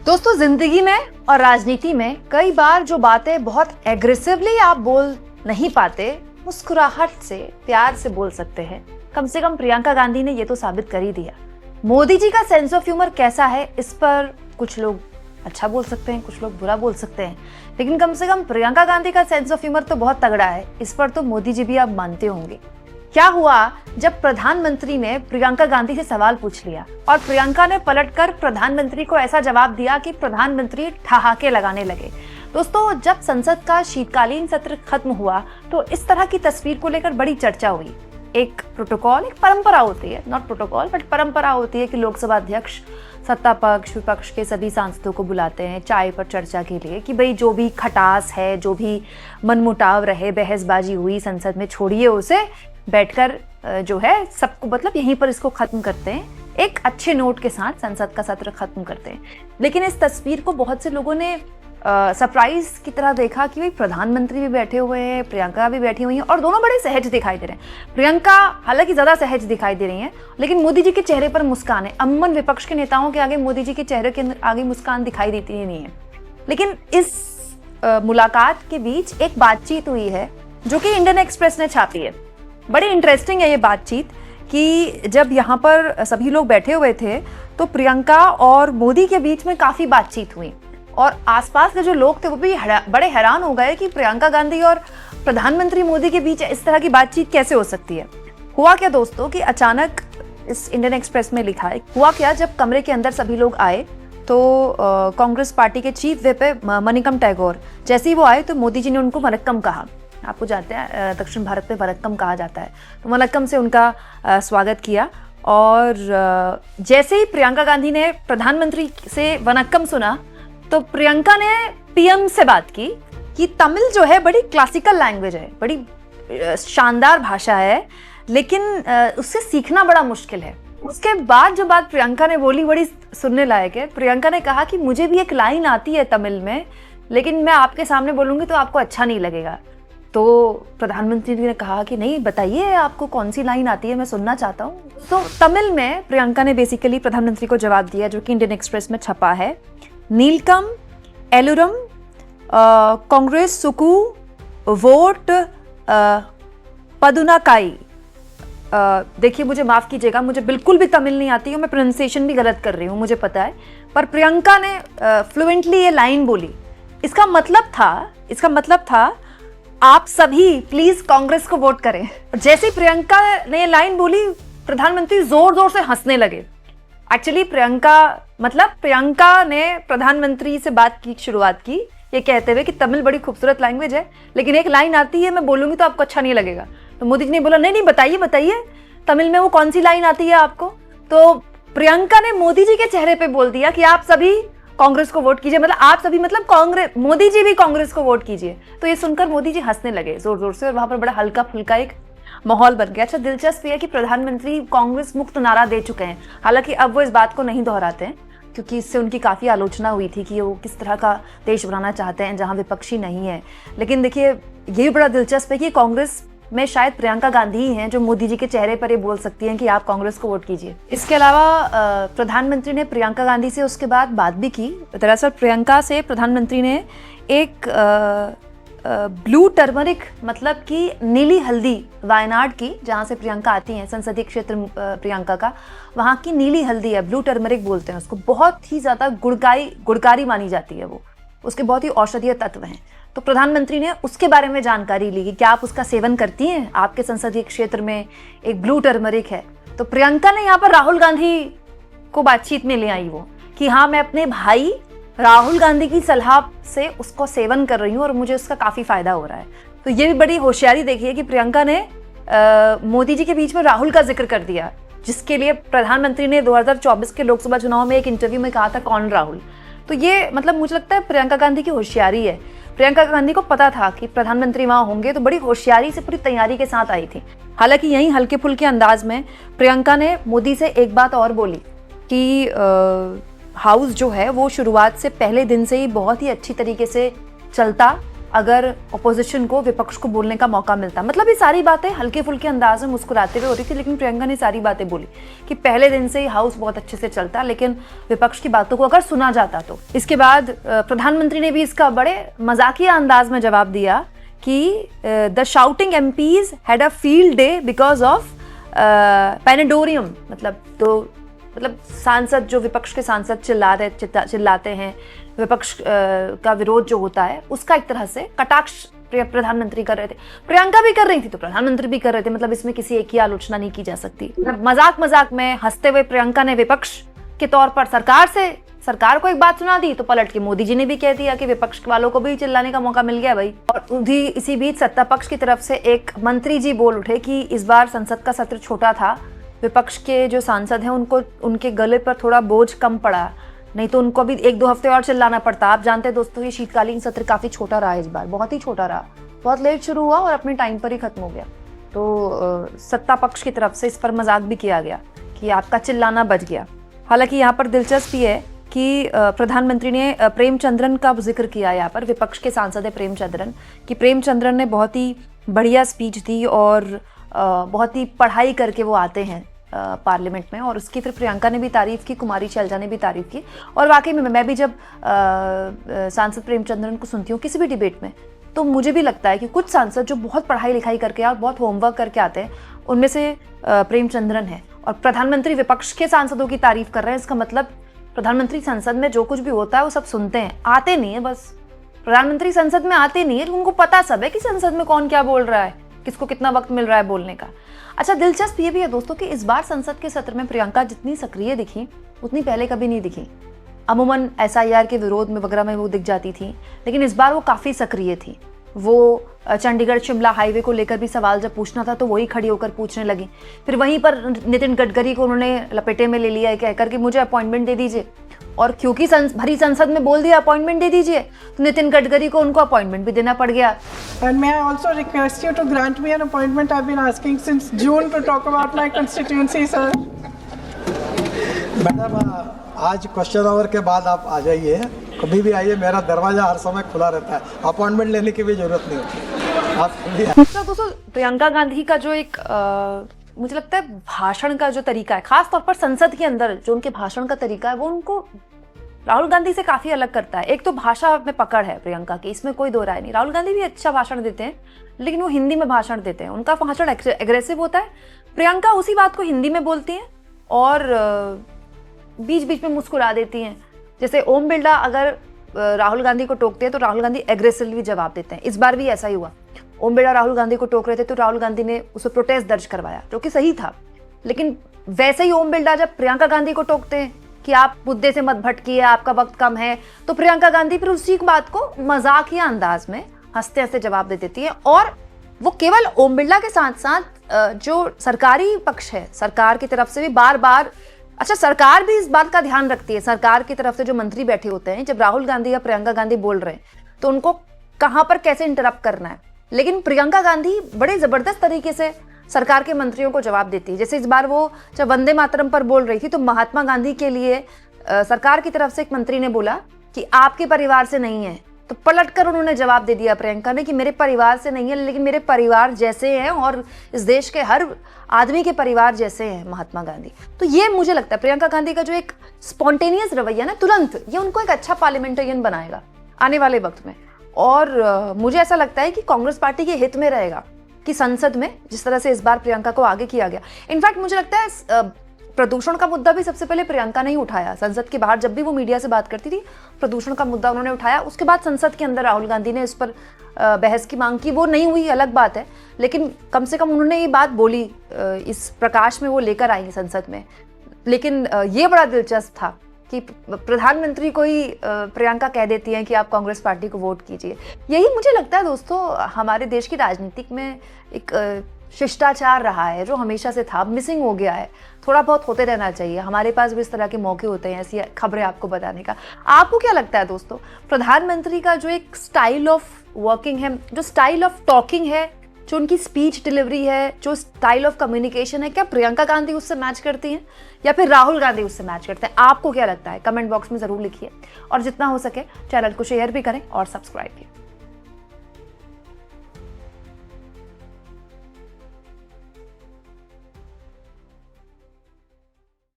दोस्तों, जिंदगी में और राजनीति में कई बार जो बातें बहुत एग्रेसिवली आप बोल नहीं पाते, मुस्कुराहट से, प्यार से बोल सकते हैं। कम से कम प्रियंका गांधी ने ये तो साबित कर ही दिया। मोदी जी का सेंस ऑफ ह्यूमर कैसा है, इस पर कुछ लोग अच्छा बोल सकते हैं, कुछ लोग बुरा बोल सकते हैं, लेकिन कम से कम प्रियंका गांधी का सेंस ऑफ ह्यूमर तो बहुत तगड़ा है। इस पर तो मोदी जी भी आप मानते होंगे। क्या हुआ जब प्रधानमंत्री ने प्रियंका गांधी से सवाल पूछ लिया और प्रियंका ने पलटकर प्रधानमंत्री को ऐसा जवाब दिया कि प्रधानमंत्री ठहाके लगाने लगे। दोस्तों, जब संसद का शीतकालीन सत्र खत्म हुआ तो इस तरह की तस्वीर को लेकर बड़ी चर्चा हुई। एक प्रोटोकॉल, एक परंपरा होती है, नॉट प्रोटोकॉल बट परंपरा होती है कि लोकसभा अध्यक्ष सत्ता पक्ष विपक्ष के सभी सांसदों को बुलाते हैं चाय पर चर्चा के लिए कि भाई जो भी खटास है, जो भी मनमुटाव रहे, बहसबाजी हुई संसद में, छोड़िए उसे, बैठकर जो है सबको मतलब यहीं पर इसको खत्म करते हैं, एक अच्छे नोट के साथ संसद का सत्र खत्म करते हैं। लेकिन इस तस्वीर को बहुत से लोगों ने सरप्राइज की तरह देखा कि भाई प्रधानमंत्री भी बैठे हुए हैं, प्रियंका भी बैठी हुई हैं और दोनों बड़े सहज दिखाई दे रहे हैं। प्रियंका हालांकि ज्यादा सहज दिखाई दे रही हैं, लेकिन मोदी जी के चेहरे पर मुस्कान है। अमूमन विपक्ष के नेताओं के आगे मोदी जी के चेहरे के आगे मुस्कान दिखाई देती ही नहीं है। लेकिन इस मुलाकात के बीच एक बातचीत हुई है जो कि इंडियन एक्सप्रेस ने छापी है। बड़ी इंटरेस्टिंग है ये बातचीत कि जब यहाँ पर सभी लोग बैठे हुए थे तो प्रियंका और मोदी के बीच में काफी बातचीत हुई और आसपास के जो लोग थे वो भी बड़े हैरान हो गए कि प्रियंका गांधी और प्रधानमंत्री मोदी के बीच इस तरह की बातचीत कैसे हो सकती है। हुआ क्या दोस्तों कि अचानक, इस इंडियन एक्सप्रेस में लिखा है, हुआ क्या जब कमरे के अंदर सभी लोग आए तो कांग्रेस पार्टी के चीफ व्हिप है मनिकम टैगोर, जैसे ही वो आए तो मोदी जी ने उनको वनक्कम कहा। आपको जानते हैं दक्षिण भारत में वनक्कम कहा जाता है, तो वनक्कम से उनका स्वागत किया। और जैसे ही प्रियंका गांधी ने प्रधानमंत्री से वनक्कम सुना तो प्रियंका ने पीएम से बात की कि तमिल जो है बड़ी क्लासिकल लैंग्वेज है, बड़ी शानदार भाषा है, लेकिन उससे सीखना बड़ा मुश्किल है। उसके बाद जो बात प्रियंका ने बोली बड़ी सुनने लायक है। प्रियंका ने कहा कि मुझे भी एक लाइन आती है तमिल में, लेकिन मैं आपके सामने बोलूंगी तो आपको अच्छा नहीं लगेगा। तो प्रधानमंत्री ने कहा कि नहीं, बताइए आपको कौन सी लाइन आती है, मैं सुनना चाहता हूँ। तो तमिल में प्रियंका ने बेसिकली प्रधानमंत्री को जवाब दिया जो कि इंडियन एक्सप्रेस में छपा है। नीलकम एलुरम कांग्रेस सुकू वोट पदुनाकाई। देखिए, मुझे माफ कीजिएगा, मुझे बिल्कुल भी तमिल नहीं आती है, मैं प्रोनाउंसिएशन भी गलत कर रही हूँ, मुझे पता है, पर प्रियंका ने फ्लुएंटली ये लाइन बोली। इसका मतलब था आप सभी प्लीज कांग्रेस को वोट करें। जैसे ही प्रियंका ने लाइन बोली, प्रधानमंत्री जोर जोर से हंसने लगे। एक्चुअली प्रियंका ने प्रधानमंत्री से बात की शुरुआत की ये कहते हुए कि तमिल बड़ी खूबसूरत लैंग्वेज है, लेकिन एक लाइन आती है, मैं बोलूंगी तो आपको अच्छा नहीं लगेगा। तो मोदी जी ने बोला नहीं, बताइए तमिल में वो कौन सी लाइन आती है आपको। तो प्रियंका ने मोदी जी के चेहरे पे बोल दिया कि आप सभी कांग्रेस को वोट कीजिए, मतलब आप सभी मतलब कांग्रेस, मोदी जी भी कांग्रेस को वोट कीजिए। तो ये सुनकर मोदी जी हंसने लगे जोर जोर से और वहां पर बड़ा हल्का फुल्का एक माहौल बन गया। अच्छा, दिलचस्प है कि प्रधानमंत्री कांग्रेस मुक्त नारा दे चुके हैं। हालांकि अब वो इस बात को नहीं दोहराते हैं क्योंकि इससे उनकी काफी आलोचना हुई थी कि वो किस तरह का देश बनाना चाहते हैं जहां विपक्षी नहीं है। लेकिन देखिए, ये भी बड़ा दिलचस्प है कि कांग्रेस में शायद प्रियंका गांधी ही हैं जो मोदी जी के चेहरे पर ये बोल सकती हैं कि आप कांग्रेस को वोट कीजिए। इसके अलावा प्रधानमंत्री ने प्रियंका गांधी से उसके बाद बात भी की। दरअसल प्रियंका से प्रधानमंत्री ने एक ब्लू टर्मरिक, मतलब कि नीली हल्दी, वायनाड की, जहाँ से प्रियंका आती हैं, संसदीय क्षेत्र प्रियंका का, वहाँ की नीली हल्दी है, ब्लू टर्मरिक बोलते हैं उसको, बहुत ही ज़्यादा गुणकारी मानी जाती है वो, उसके बहुत ही औषधीय तत्व हैं। तो प्रधानमंत्री ने उसके बारे में जानकारी ली कि क्या आप उसका सेवन करती हैं, आपके संसदीय क्षेत्र में एक ब्लू टर्मरिक है। तो प्रियंका ने यहाँ पर राहुल गांधी को बातचीत में ले आई वो कि हाँ, मैं अपने भाई राहुल गांधी की सलाह से उसको सेवन कर रही हूँ और मुझे उसका काफी फायदा हो रहा है। तो ये भी बड़ी होशियारी देखी है कि प्रियंका ने मोदी जी के बीच में राहुल का जिक्र कर दिया, जिसके लिए प्रधानमंत्री ने 2024 के लोकसभा चुनाव में एक इंटरव्यू में कहा था कौन राहुल। तो ये मतलब मुझे लगता है प्रियंका गांधी की होशियारी है। प्रियंका गांधी को पता था कि प्रधानमंत्री वहां होंगे, तो बड़ी होशियारी से पूरी तैयारी के साथ आई थी। हालांकि यही हल्के फुल्के अंदाज में प्रियंका ने मोदी से एक बात और बोली कि हाउस जो है वो शुरुआत से पहले दिन से ही बहुत ही अच्छी तरीके से चलता अगर अपोजिशन को, विपक्ष को बोलने का मौका मिलता। मतलब ये सारी बातें हल्के फुल्के अंदाज में मुस्कुराते हुए हो रही थी, लेकिन प्रियंका ने सारी बातें बोली कि पहले दिन से ही हाउस बहुत अच्छे से चलता, लेकिन विपक्ष की बातों को अगर सुना जाता तो। इसके बाद प्रधानमंत्री ने भी इसका बड़े मजाकिया अंदाज में जवाब दिया कि the shouting MPs had a field day because of pandemonium. मतलब सांसद, जो विपक्ष के सांसद चिल्लाते हैं, विपक्ष का विरोध जो होता है उसका एक तरह से कटाक्ष प्रधानमंत्री कर रहे थे, प्रियंका भी कर रही थी तो प्रधानमंत्री भी कर रहे थे। मतलब इसमें किसी एक की आलोचना नहीं की जा सकती। मजाक मजाक में हंसते हुए प्रियंका ने विपक्ष के तौर पर सरकार को एक बात सुना दी, तो पलट के मोदी जी ने भी कह दिया कि विपक्ष वालों को भी चिल्लाने का मौका मिल गया भाई। और इसी बीच सत्ता पक्ष की तरफ से एक मंत्री जी बोल उठे कि इस बार संसद का सत्र छोटा था, विपक्ष के जो सांसद हैं उनको उनके गले पर थोड़ा बोझ कम पड़ा, नहीं तो उनको अभी 1-2 हफ्ते और चिल्लाना पड़ता। आप जानते हैं दोस्तों, ये शीतकालीन सत्र काफी छोटा रहा इस बार, बहुत ही छोटा रहा, बहुत लेट शुरू हुआ और अपने टाइम पर ही खत्म हो गया। तो सत्ता पक्ष की तरफ से इस पर मजाक भी किया गया कि आपका चिल्लाना बच गया। हालांकि यहाँ पर दिलचस्प ये है कि प्रधानमंत्री ने प्रेमचंद्रन का जिक्र किया यहाँ पर, विपक्ष के सांसद है प्रेमचंद्रन, कि प्रेमचंद्रन ने बहुत ही बढ़िया स्पीच दी और बहुत ही पढ़ाई करके वो आते हैं पार्लियामेंट में। और उसकी फिर प्रियंका ने भी तारीफ की, कुमारी शैलजा ने भी तारीफ की। और वाकई में मैं भी जब सांसद प्रेमचंद्रन को सुनती हूँ किसी भी डिबेट में, तो मुझे भी लगता है कि कुछ सांसद जो बहुत पढ़ाई लिखाई करके और बहुत होमवर्क करके आते हैं, उनमें से प्रेमचंद्रन है। और प्रधानमंत्री विपक्ष के सांसदों की तारीफ कर रहे हैं, इसका मतलब प्रधानमंत्री संसद में जो कुछ भी होता है वो सब सुनते हैं, आते नहीं है। बस प्रधानमंत्री संसद में आते नहीं है, उनको पता सब है कि संसद में कौन क्या बोल रहा है, किसको कितना वक्त मिल रहा है बोलने का। अच्छा, दिलचस्प ये भी है दोस्तों कि इस बार संसद के सत्र में प्रियंका जितनी सक्रिय दिखी उतनी पहले कभी नहीं दिखी। अमूमन SIR के विरोध में वगैरह में वो दिख जाती थी, लेकिन इस बार वो काफ़ी सक्रिय थी। वो चंडीगढ़ शिमला हाईवे को लेकर भी सवाल जब पूछना था तो वही खड़ी होकर पूछने लगी। फिर वहीं पर नितिन गडकरी को उन्होंने लपेटे में ले लिया है कहकर कि मुझे अपॉइंटमेंट दे दीजिए, और क्योंकि भरी संसद में बोल दिया अपॉइंटमेंट दे दीजिए, तो नितिन गडकरी को उनको अपॉइंटमेंट भी देना पड़ गया। And may I also request you to grant me an appointment? I've been asking since June to talk about my constituency, sir. Madam, आज क्वेश्चन आवर के बाद आप आ जाइए, कभी भी आइए, मेरा दरवाजा हर समय खुला रहता है, अपॉइंटमेंट लेने की भी जरूरत नहीं होती, आप तो दोस्तों, प्रियंका गांधी का जो एक मुझे लगता है भाषण का जो तरीका है, खास तौर पर संसद के अंदर जो उनके भाषण का तरीका है, वो उनको राहुल गांधी से काफी अलग करता है। एक तो भाषा में पकड़ है प्रियंका की, इसमें कोई दो राय नहीं। राहुल गांधी भी अच्छा भाषण देते हैं, लेकिन वो हिंदी में भाषण देते हैं, उनका भाषण एग्रेसिव होता है। प्रियंका उसी बात को हिंदी में बोलती हैं और बीच बीच में मुस्कुरा देती हैं। जैसे ओम बिरला अगर राहुल गांधी को टोकते हैं तो राहुल गांधी एग्रेसिवली जवाब देते हैं। इस बार भी ऐसा ही हुआ, ओम बिरला राहुल गांधी को टोक रहे थे तो राहुल गांधी ने उसे प्रोटेस्ट दर्ज करवाया, जो कि सही था। लेकिन वैसे ही ओम बिरला जब प्रियंका गांधी को टोकते हैं कि आप मुद्दे से मत भटकिए, आपका वक्त कम है, तो प्रियंका गांधी फिर उसी बात को मजाकिया अंदाज में हंसते हंसते जवाब दे देती है। और वो केवल ओम बिरला के साथ साथ जो सरकारी पक्ष है, सरकार की तरफ से भी बार बार, अच्छा सरकार भी इस बात का ध्यान रखती है, सरकार की तरफ से जो मंत्री बैठे होते हैं, जब राहुल गांधी या प्रियंका गांधी बोल रहे हैं तो उनको कहां पर कैसे इंटरप्ट करना है। लेकिन प्रियंका गांधी बड़े जबरदस्त तरीके से सरकार के मंत्रियों को जवाब देती है। जैसे इस बार वो जब वंदे मातरम पर बोल रही थी तो महात्मा गांधी के लिए सरकार की तरफ से एक मंत्री ने बोला कि आपके परिवार से नहीं है, तो पलटकर उन्होंने जवाब दे दिया प्रियंका ने कि मेरे परिवार से नहीं है, लेकिन मेरे परिवार जैसे हैं और इस देश के हर आदमी के परिवार जैसे हैं महात्मा गांधी। तो ये मुझे लगता है प्रियंका गांधी का जो एक स्पॉन्टेनियस रवैया ना, तुरंत ये उनको एक अच्छा पार्लियामेंटेरियन बनाएगा आने वाले वक्त में। और मुझे ऐसा लगता है कि कांग्रेस पार्टी के हित में रहेगा कि संसद में जिस तरह से इस बार प्रियंका को आगे किया गया। इनफैक्ट मुझे लगता है प्रदूषण का मुद्दा भी सबसे पहले प्रियंका ने ही उठाया। संसद के बाहर जब भी वो मीडिया से बात करती थी, प्रदूषण का मुद्दा उन्होंने उठाया। उसके बाद संसद के अंदर राहुल गांधी ने इस पर बहस की मांग की, वो नहीं हुई अलग बात है, लेकिन कम से कम उन्होंने ये बात बोली, इस प्रकाश में वो लेकर आई संसद में। लेकिन ये बड़ा दिलचस्प था कि प्रधानमंत्री को ही प्रियंका कह देती हैं कि आप कांग्रेस पार्टी को वोट कीजिए। यही मुझे लगता है दोस्तों हमारे देश की राजनीतिक में एक शिष्टाचार रहा है जो हमेशा से था, मिसिंग हो गया है। थोड़ा बहुत होते रहना चाहिए, हमारे पास भी इस तरह के मौके होते हैं ऐसी खबरें आपको बताने का। आपको क्या लगता है दोस्तों, प्रधानमंत्री का जो एक स्टाइल ऑफ वर्किंग है, जो स्टाइल ऑफ टॉकिंग है, जो उनकी स्पीच डिलीवरी है, जो स्टाइल ऑफ कम्युनिकेशन है, क्या प्रियंका गांधी उससे मैच करती हैं या फिर राहुल गांधी उससे मैच करते हैं? आपको क्या लगता है? कमेंट बॉक्स में जरूर लिखिए और जितना हो सके चैनल को शेयर भी करें और सब्सक्राइब भी।